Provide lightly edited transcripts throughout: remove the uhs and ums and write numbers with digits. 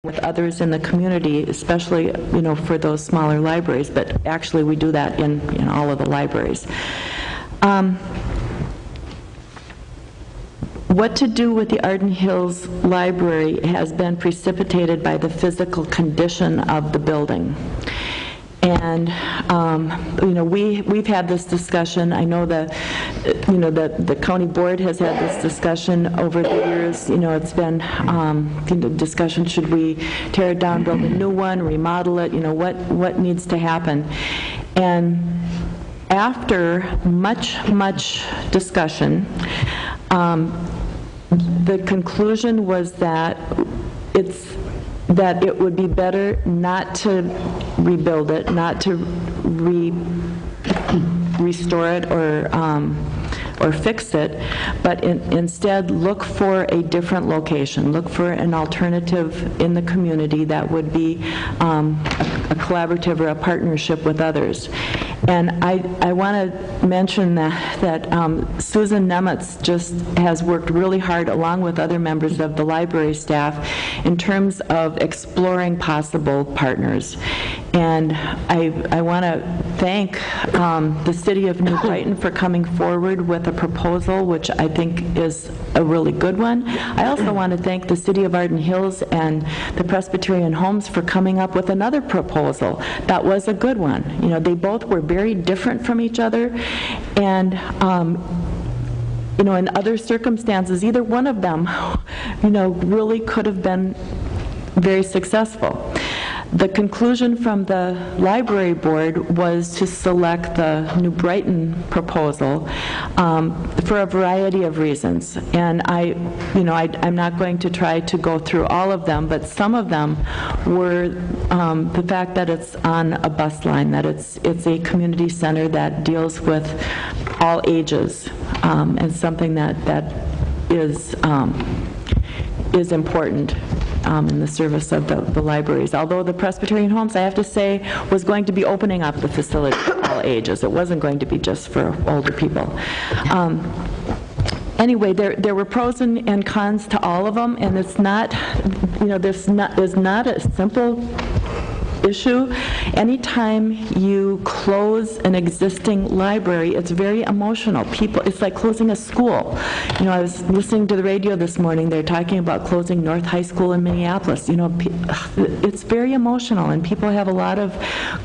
with others in the community, especially, you know, for those smaller libraries, but actually we do that in all of the libraries. What to do with the Arden Hills Library has been precipitated by the physical condition of the building. And you know, we've had this discussion. I know the county board has had this discussion over the years. You know, it's been discussion: should we tear it down, build a new one, remodel it? You know, what needs to happen? And after much discussion, the conclusion was that it would be better not to rebuild it, not to restore it or fix it, but instead look for a different location, look for an alternative in the community that would be a collaborative or a partnership with others. And I want to mention that Susan Nemitz just has worked really hard, along with other members of the library staff, in terms of exploring possible partners. And I want to thank the City of New Brighton for coming forward with a proposal, which I think is a really good one. I also want to thank the City of Arden Hills and the Presbyterian Homes for coming up with another proposal that was a good one. You know, they both were very different from each other, and you know, in other circumstances, either one of them, you know, really could have been very successful. The conclusion from the library board was to select the New Brighton proposal for a variety of reasons. And I'm not going to try to go through all of them, but some of them were the fact that it's on a bus line, that it's a community center that deals with all ages, and something that is important in the service of the libraries. Although the Presbyterian Homes, I have to say, was going to be opening up the facility for all ages. It wasn't going to be just for older people. Anyway, there were pros and cons to all of them, and it's not, you know, there's not a simple issue. Anytime you close an existing library, it's very emotional. It's like closing a school. You know, I was listening to the radio this morning. They're talking about closing North High School in Minneapolis. You know, it's very emotional, and people have a lot of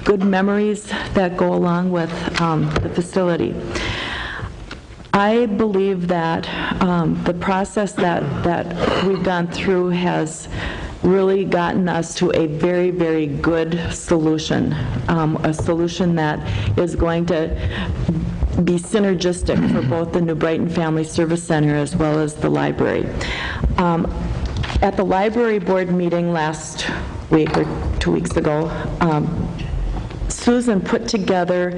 good memories that go along with the facility. I believe that the process that we've gone through has really gotten us to a very, very good solution, a solution that is going to be synergistic for both the New Brighton Family Service Center as well as the library. At the library board meeting last week or 2 weeks ago, Susan put together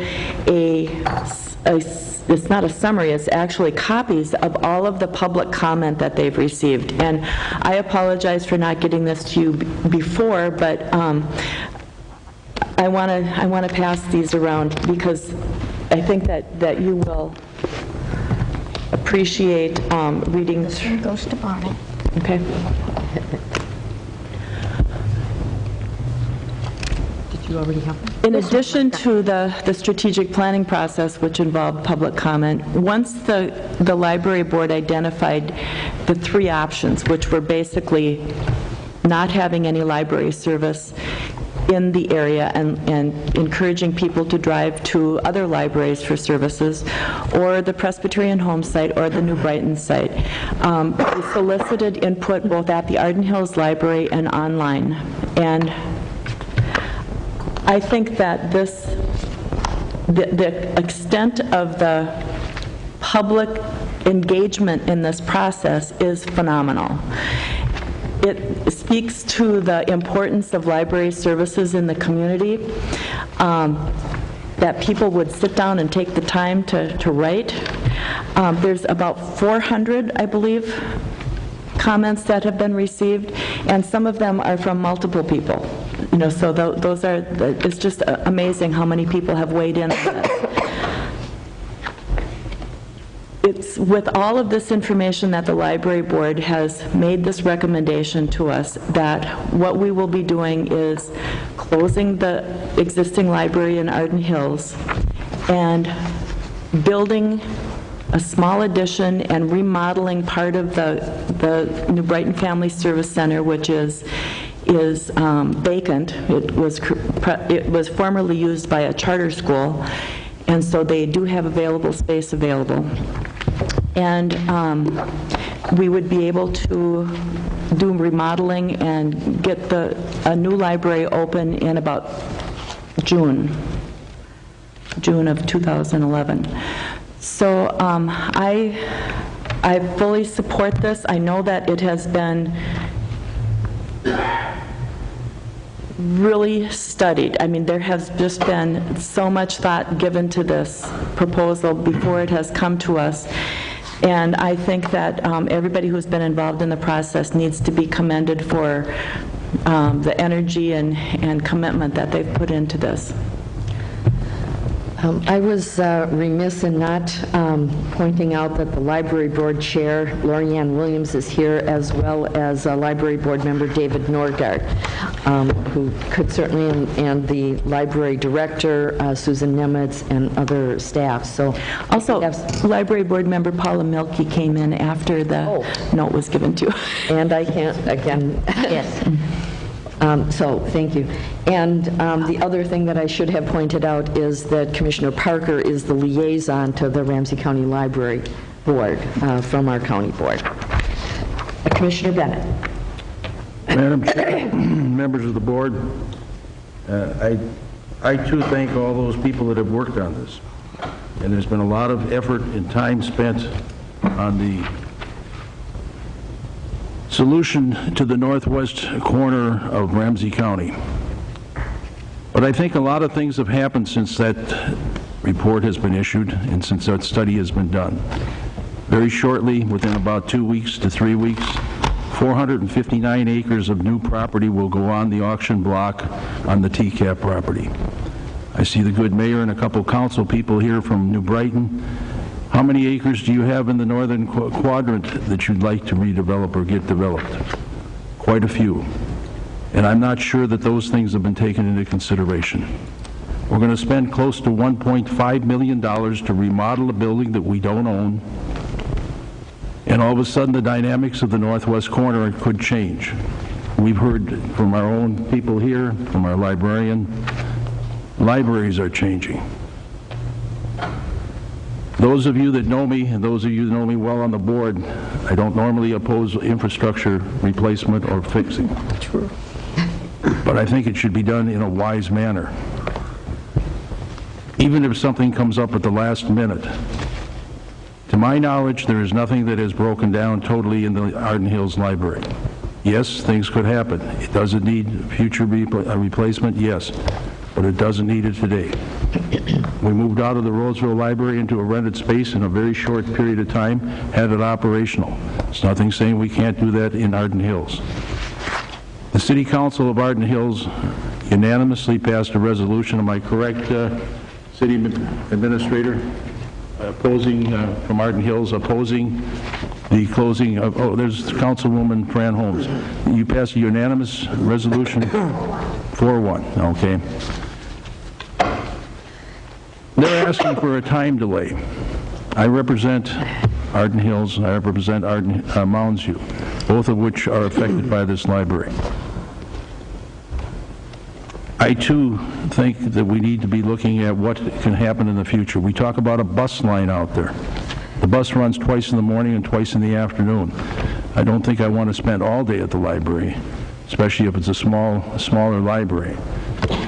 it's not a summary, it's actually copies of all of the public comment that they've received. And I apologize for not getting this to you before, but I want to pass these around because I think that you will appreciate reading. This one goes to Barney. Okay. You already have them? In addition to the strategic planning process, which involved public comment, once the library board identified the three options, which were basically not having any library service in the area and encouraging people to drive to other libraries for services, or the Presbyterian Home site or the New Brighton site, we solicited input both at the Arden Hills Library and online. And I think that the extent of the public engagement in this process is phenomenal. It speaks to the importance of library services in the community, that people would sit down and take the time to write. There's about 400, I believe, comments that have been received, and some of them are from multiple people. You know, so those are, it's just amazing how many people have weighed in on this. it's with all of this information that the library board has made this recommendation to us, that what we will be doing is closing the existing library in Arden Hills and building a small addition and remodeling part of the New Brighton Family Service Center, which is vacant. It was formerly used by a charter school, and so they do have space available. And we would be able to do remodeling and get a new library open in about June of 2011. So I fully support this. I know that it has been really studied. I mean, there has just been so much thought given to this proposal before it has come to us. And I think that everybody who's been involved in the process needs to be commended for the energy and commitment that they've put into this. I was remiss in not pointing out that the library board chair, Lori Ann Williams, is here, as well as library board member David Norgard, who could certainly, and the library director, Susan Nemitz, and other staff. So also, library board member Paula Milkey came in after the note was given to. And I can't, again, yes. So, thank you. And the other thing that I should have pointed out is that Commissioner Parker is the liaison to the Ramsey County Library Board from our county board. Commissioner Bennett. Madam Chair, members of the board, I too thank all those people that have worked on this. And there's been a lot of effort and time spent on the solution to the northwest corner of Ramsey County. But I think a lot of things have happened since that report has been issued and since that study has been done. Very shortly, within about 2 weeks to 3 weeks, 459 acres of new property will go on the auction block on the TCAP property. I see the good mayor and a couple council people here from New Brighton. How many acres do you have in the northern quadrant that you'd like to redevelop or get developed? Quite a few. And I'm not sure that those things have been taken into consideration. We're going to spend close to $1.5 million to remodel a building that we don't own. And all of a sudden the dynamics of the northwest corner could change. We've heard from our own people here, from our librarian, libraries are changing. Those of you that know me, and those of you that know me well on the board, I don't normally oppose infrastructure replacement or fixing. True. But I think it should be done in a wise manner. Even if something comes up at the last minute. To my knowledge, there is nothing that has broken down totally in the Arden Hills Library. Yes, things could happen. It doesn't need future replacement, yes, but it doesn't need it today. We moved out of the Roseville Library into a rented space in a very short period of time, had it operational. There's nothing saying we can't do that in Arden Hills. The City Council of Arden Hills unanimously passed a resolution, am I correct, City Administrator? Opposing, from Arden Hills, opposing the closing of, oh, there's Councilwoman Fran Holmes. You passed a unanimous resolution? 4-1, okay. They're asking for a time delay. I represent Arden Hills, I represent Mounds View, both of which are affected by this library. I too think that we need to be looking at what can happen in the future. We talk about a bus line out there. The bus runs twice in the morning and twice in the afternoon. I don't think I want to spend all day at the library, especially if it's a smaller library.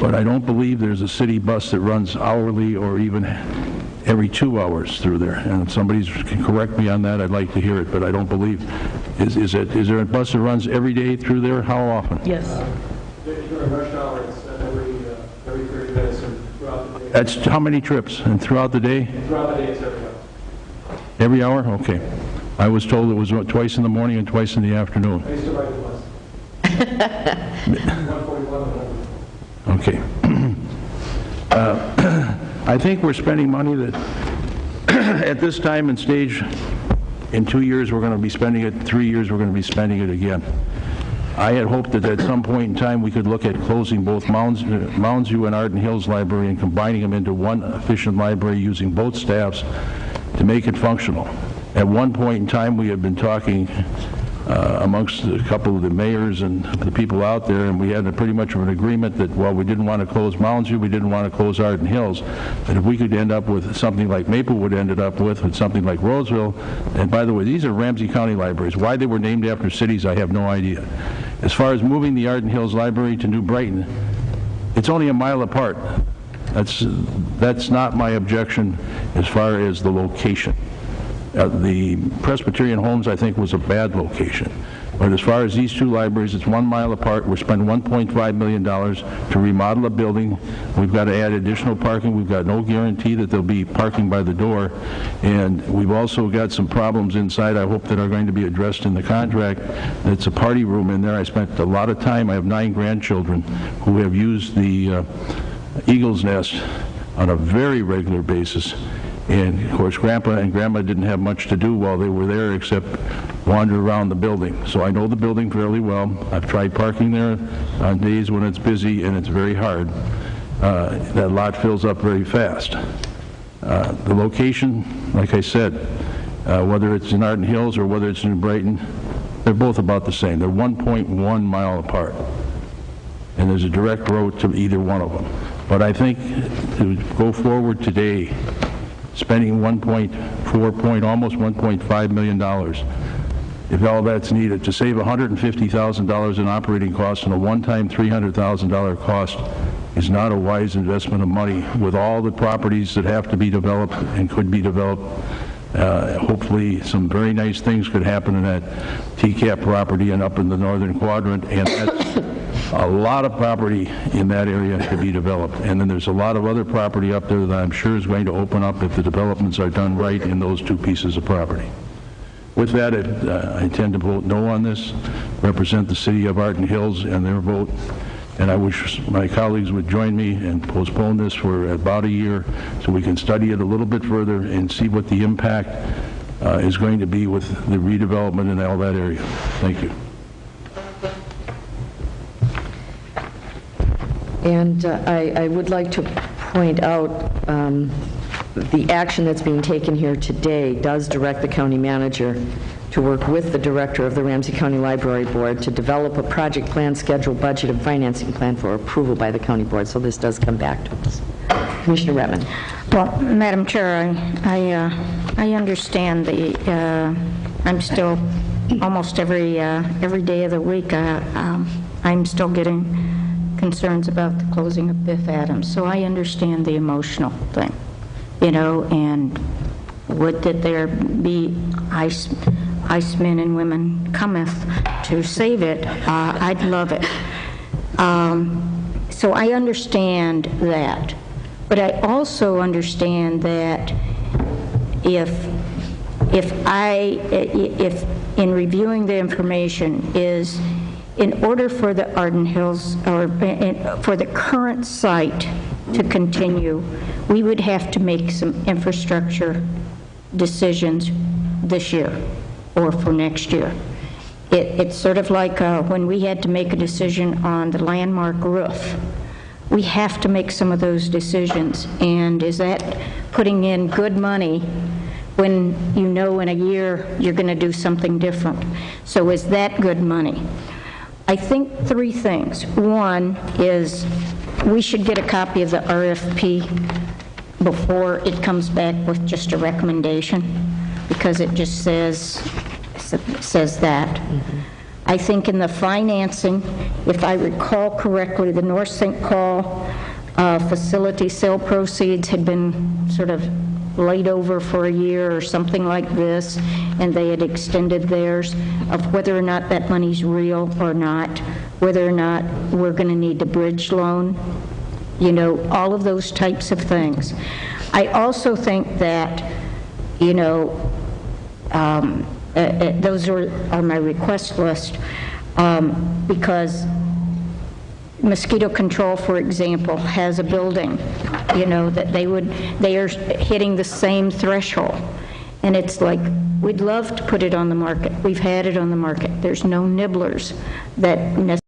But I don't believe there's a city bus that runs hourly or even every 2 hours through there. And if somebody can correct me on that, I'd like to hear it, but I don't believe. Is there a bus that runs every day through there? How often? Yes. During rush hour, it's every 30 minutes and throughout the day. That's how many trips? And throughout the day? And throughout the day, it's every hour. Every hour? Okay. I was told it was twice in the morning and twice in the afternoon. I used to ride the bus. 141. Okay. I think we're spending money that At this time and stage, in 2 years, we're going to be spending it, 3 years, we're going to be spending it again. I had hoped that at some point in time, we could look at closing both Mounds View and Arden Hills Library and combining them into one efficient library using both staffs to make it functional. At one point in time, we had been talking amongst a couple of the mayors and the people out there, and we had pretty much of an agreement that while we didn't want to close Mounds View, we didn't want to close Arden Hills, that if we could end up with something like Maplewood ended up with something like Roseville, and by the way, these are Ramsey County libraries. Why they were named after cities, I have no idea. As far as moving the Arden Hills Library to New Brighton, it's only a mile apart. That's not my objection as far as the location. The Presbyterian Homes, I think, was a bad location. But as far as these two libraries, it's 1 mile apart. We're spending $1.5 million to remodel a building. We've got to add additional parking. We've got no guarantee that there'll be parking by the door. And we've also got some problems inside, I hope, that are going to be addressed in the contract. It's a party room in there. I spent a lot of time. I have 9 grandchildren who have used the Eagle's Nest on a very regular basis. And, of course, Grandpa and Grandma didn't have much to do while they were there except wander around the building. So I know the building fairly well. I've tried parking there on days when it's busy and it's very hard. That lot fills up very fast. The location, like I said, whether it's in Arden Hills or whether it's in Brighton, they're both about the same. They're 1.1 mile apart. And there's a direct road to either one of them. But I think to go forward today, spending almost $1.5 million, if all that's needed, to save $150,000 in operating costs and a one-time $300,000 cost is not a wise investment of money with all the properties that have to be developed and could be developed. Hopefully some very nice things could happen in that TCAP property and up in the northern quadrant, and that's a lot of property in that area to be developed. And then there's a lot of other property up there that I'm sure is going to open up if the developments are done right in those 2 pieces of property. With that, I intend to vote no on this, represent the city of Arden Hills and their vote, and I wish my colleagues would join me and postpone this for about a year so we can study it a little bit further and see what the impact is going to be with the redevelopment in all that area. Thank you. And I would like to point out the action that's being taken here today does direct the county manager to work with the director of the Ramsey County Library Board to develop a project plan, schedule, budget, and financing plan for approval by the county board. So this does come back to us. Commissioner Redmond. Well, Madam Chair, I understand I'm still almost every day of the week I'm still getting concerns about the closing of Biff Adams. So I understand the emotional thing, and would that there be icemen and women cometh to save it. I'd love it. So I understand that. But I also understand that if in reviewing the information is in order for the Arden Hills, or for the current site to continue, we would have to make some infrastructure decisions this year or for next year. It's sort of like when we had to make a decision on the landmark roof. We have to make some of those decisions. And is that putting in good money when you know in a year you're going to do something different? So is that good money? I think 3 things. One is we should get a copy of the RFP before it comes back with just a recommendation, because it just says that. Mm-hmm. I think in the financing, if I recall correctly, the North St. Paul facility sale proceeds had been sort of laid over for a year or something like this, and they had extended theirs, of whether or not that money's real or not, whether or not we're going to need the bridge loan, all of those types of things. I also think that, those are my request list, because mosquito control, for example, has a building, you know, that they are hitting the same threshold. And it's like, we'd love to put it on the market. We've had it on the market. There's no nibblers that necessarily